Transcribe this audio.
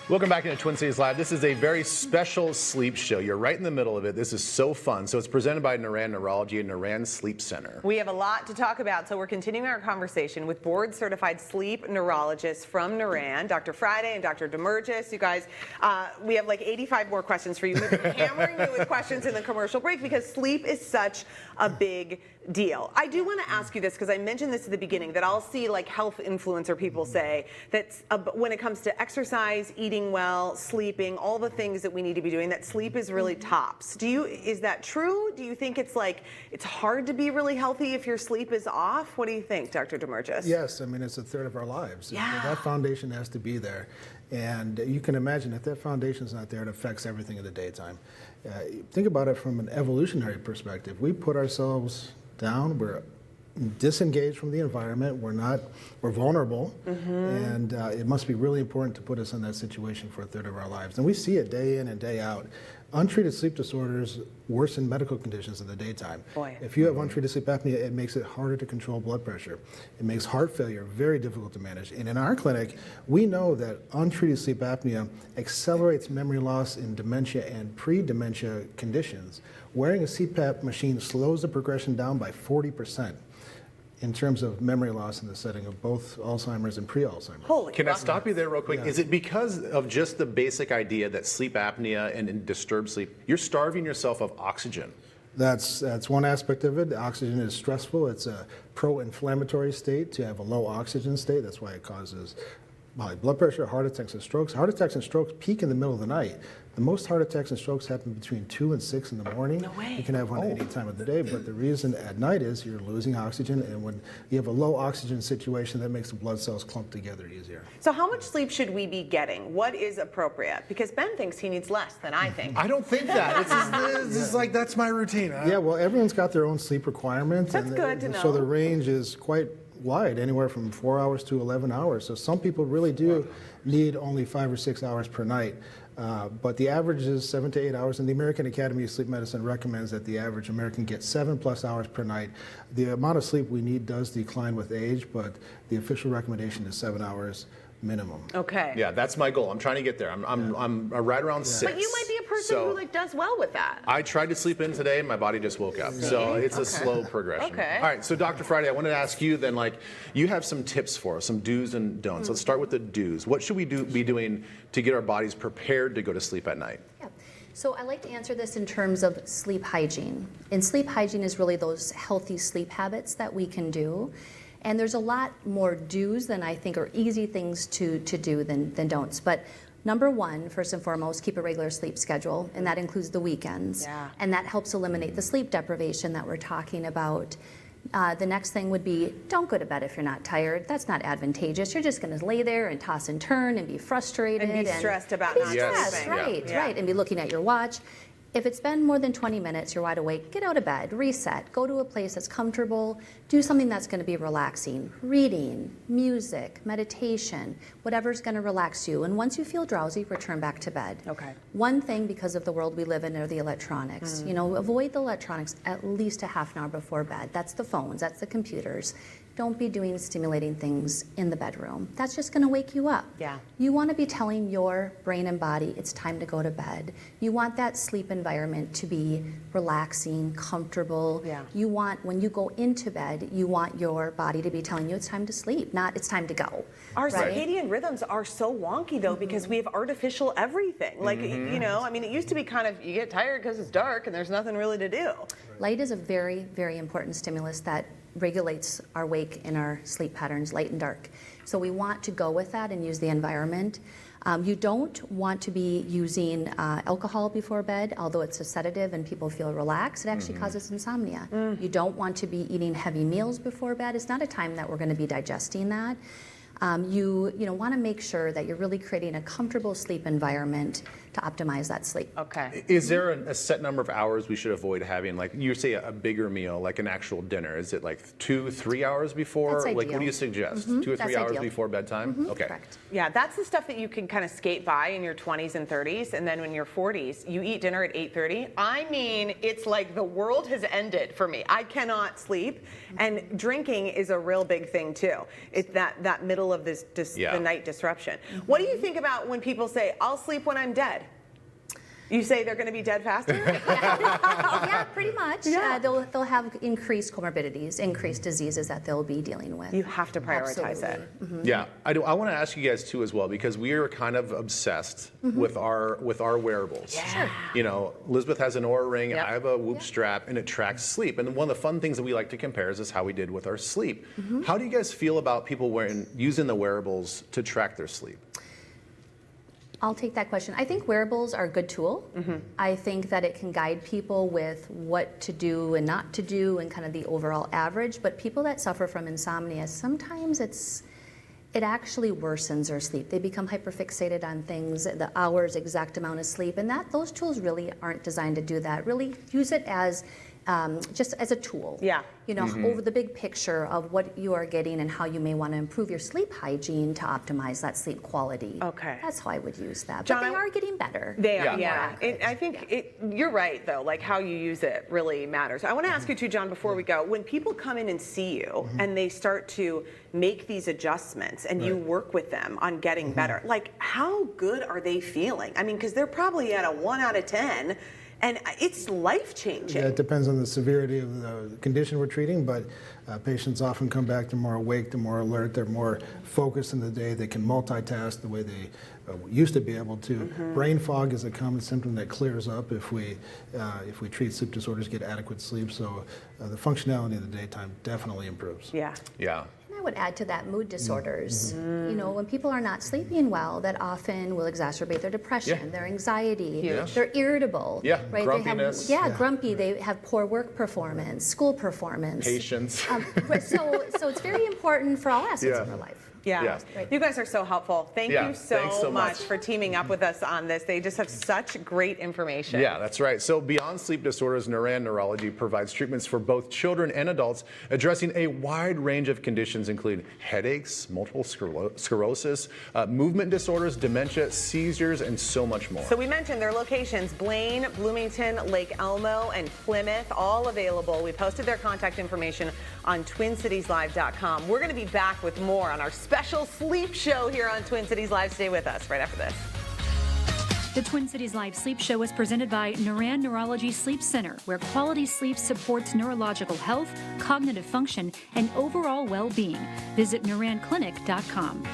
Welcome back into Twin Cities Live. This is a very special sleep show. You're right in the middle of it. This is so fun. So it's presented by Naran Neurology and Naran Sleep Center. We have a lot to talk about, so we're continuing our conversation with board-certified sleep neurologists from Naran, Dr. Friday and Dr. Demergis. You guys, we have like 85 more questions for you. We've been hammering you with questions in the commercial break because sleep is such a big deal. I do want to ask you this because I mentioned this at the beginning, that I'll see like health influencer people say that when it comes to exercise, eating well, sleeping, all the things that we need to be doing, that sleep is really tops. Is that true? Do you think it's like it's hard to be really healthy if your sleep is off? What do you think, Dr. Demergis? Yes, I mean, it's a third of our lives. Yeah. That foundation has to be there. And you can imagine if that foundation is not there, it affects everything in the daytime. Think about it from an evolutionary perspective. We put ourselves down, we're disengaged from the environment, we're vulnerable, and it must be really important to put us in that situation for a third of our lives. And we see it day in and day out. Untreated sleep disorders worsen medical conditions in the daytime. Boy. If you have untreated sleep apnea, it makes it harder to control blood pressure. It makes heart failure very difficult to manage. And in our clinic, we know that untreated sleep apnea accelerates memory loss in dementia and pre-dementia conditions. Wearing a CPAP machine slows the progression down by 40%. In terms of memory loss in the setting of both Alzheimer's and pre-Alzheimer's. Holy Can I rock. stop you there real quick? Yeah. Is it because of just the basic idea that sleep apnea and disturbed sleep, you're starving yourself of oxygen? That's one aspect of it. The oxygen is stressful. It's a pro-inflammatory state to have a low oxygen state. That's why it causes high blood pressure, heart attacks, and strokes. Heart attacks and strokes peak in the middle of the night. The most heart attacks and strokes happen between 2 and 6 in the morning. No way. You can have one at any time of the day, but the reason at night is you're losing oxygen, and when you have a low oxygen situation, that makes the blood cells clump together easier. So how much sleep should we be getting? What is appropriate? Because Ben thinks he needs less than I think. I don't think that. This is like, that's my routine. Yeah, well, everyone's got their own sleep requirements. That's and good to So know. the range is quite wide, anywhere from 4 hours to 11 hours. So some people really do need only 5 or 6 hours per night. But the average is 7 to 8 hours, and the American Academy of Sleep Medicine recommends that the average American get 7+ hours per night. The amount of sleep we need does decline with age, but the official recommendation is 7 hours minimum. Okay. Yeah, that's my goal. I'm trying to get there. I'm right around 6. But you might be a person So, who like does well with that. I tried to sleep in today, and my body just woke up. So it's a slow progression. Okay. All right, so Dr. Friday, I wanted to ask you then, like, you have some tips for us, some do's and don'ts. Let's start with the do's. What should we be doing to get our bodies prepared to go to sleep at night? Yeah. So I like to answer this in terms of sleep hygiene. And sleep hygiene is really those healthy sleep habits that we can do. And there's a lot more do's than I think are easy things to do than don'ts. But number one, first and foremost, keep a regular sleep schedule, and that includes the weekends. Yeah. And that helps eliminate the sleep deprivation that we're talking about. The next thing would be, don't go to bed if you're not tired. That's not advantageous. You're just going to lay there and toss and turn and be frustrated. And be stressed about be not stressed, sleeping. right, Yeah. right. And be looking at your watch. If it's been more than 20 minutes, you're wide awake, get out of bed, reset, go to a place that's comfortable, do something that's going to be relaxing, reading, music, meditation, whatever's going to relax you. And once you feel drowsy, return back to bed. Okay. One thing, because of the world we live in, are the electronics. You know, avoid the electronics at least a half an hour before bed. That's the phones, that's the computers. Don't be doing stimulating things in the bedroom. That's just going to wake you up. Yeah. You want to be telling your brain and body it's time to go to bed. You want that sleep environment to be relaxing, comfortable. Yeah. You want, when you go into bed, you want your body to be telling you it's time to sleep, not it's time to go. Our right? circadian rhythms are so wonky though because we have artificial everything. Like, you know, I mean, it used to be kind of, you get tired because it's dark and there's nothing really to do. Light is a very, very important stimulus that regulates our wake and our sleep patterns, light and dark. So we want to go with that and use the environment. You don't want to be using alcohol before bed, although it's a sedative and people feel relaxed. It actually causes insomnia. You don't want to be eating heavy meals before bed. It's not a time that we're going to be digesting that. You want to make sure that you're really creating a comfortable sleep environment to optimize that sleep. Okay. Is there a set number of hours we should avoid having? Like you say a bigger meal, like an actual dinner. Is it like 2-3 hours before? That's Like what ideal. do you suggest? 2 or 3 That's hours ideal. before bedtime? Okay. Correct. Yeah, that's the stuff that you can kind of skate by in your 20s and 30s, and then when you're 40s, you eat dinner at 8:30. I mean, it's like the world has ended for me. I cannot sleep, and drinking is a real big thing too. It's that middle middle of this Yeah. the night disruption. What do you think about when people say, "I'll sleep when I'm dead"? You say they're going to be dead faster? Yeah, pretty much. Yeah. They'll have increased comorbidities, increased diseases that they'll be dealing with. You have to prioritize it. Absolutely. Yeah, I do. I want to ask you guys too as well, because we are kind of obsessed with our wearables. Yeah. You know, Elizabeth has an Oura ring. Yep. I have a Whoop strap, and it tracks sleep. And one of the fun things that we like to compare is how we did with our sleep. How do you guys feel about people using the wearables to track their sleep? I'll take that question. I think wearables are a good tool. I think that it can guide people with what to do and not to do and kind of the overall average. But people that suffer from insomnia, sometimes it actually worsens their sleep. They become hyperfixated on things, the hours, exact amount of sleep, and those tools really aren't designed to do that. Really use it as just as a tool. Yeah. You know, over the big picture of what you are getting and how you may want to improve your sleep hygiene to optimize that sleep quality. Okay. That's how I would use that. John, But they are getting better. They are, Yeah. yeah. I think you're right, though. Like, how you use it really matters. I want to ask you, too, John, before we go, when people come in and see you and they start to make these adjustments and you work with them on getting better, like, how good are they feeling? I mean, because they're probably at a 1 out of 10, and it's life-changing. Yeah, it depends on the severity of the condition we're treating, but patients often come back, they're more awake, they're more alert, they're more focused in the day, they can multitask the way they used to be able to. Brain fog is a common symptom that clears up if we treat sleep disorders, get adequate sleep, so the functionality of the daytime definitely improves. Yeah. Yeah. I would add to that mood disorders. You know, when people are not sleeping well, that often will exacerbate their depression, Yeah. their anxiety, Huge. they're irritable. Yeah, right? grumpiness. They have, grumpy. They have poor work performance, school performance. Patience. So it's very important for all aspects Yeah. of our life. Yeah. Yeah. Right. You guys are so helpful. Thank Yeah, you thanks so much much. for teaming up with us on this. They just have such great information. Yeah, that's right. So beyond sleep disorders, Naran Neurology provides treatments for both children and adults, addressing a wide range of conditions, including headaches, multiple sclerosis, movement disorders, dementia, seizures, and so much more. So we mentioned their locations: Blaine, Bloomington, Lake Elmo, and Plymouth, all available. We posted their contact information on TwinCitiesLive.com. We're going to be back with more on our special sleep show here on Twin Cities Live. Stay with us right after this. The Twin Cities Live Sleep Show is presented by Naran Neurology Sleep Center, where quality sleep supports neurological health, cognitive function, and overall well-being. Visit NaranClinic.com.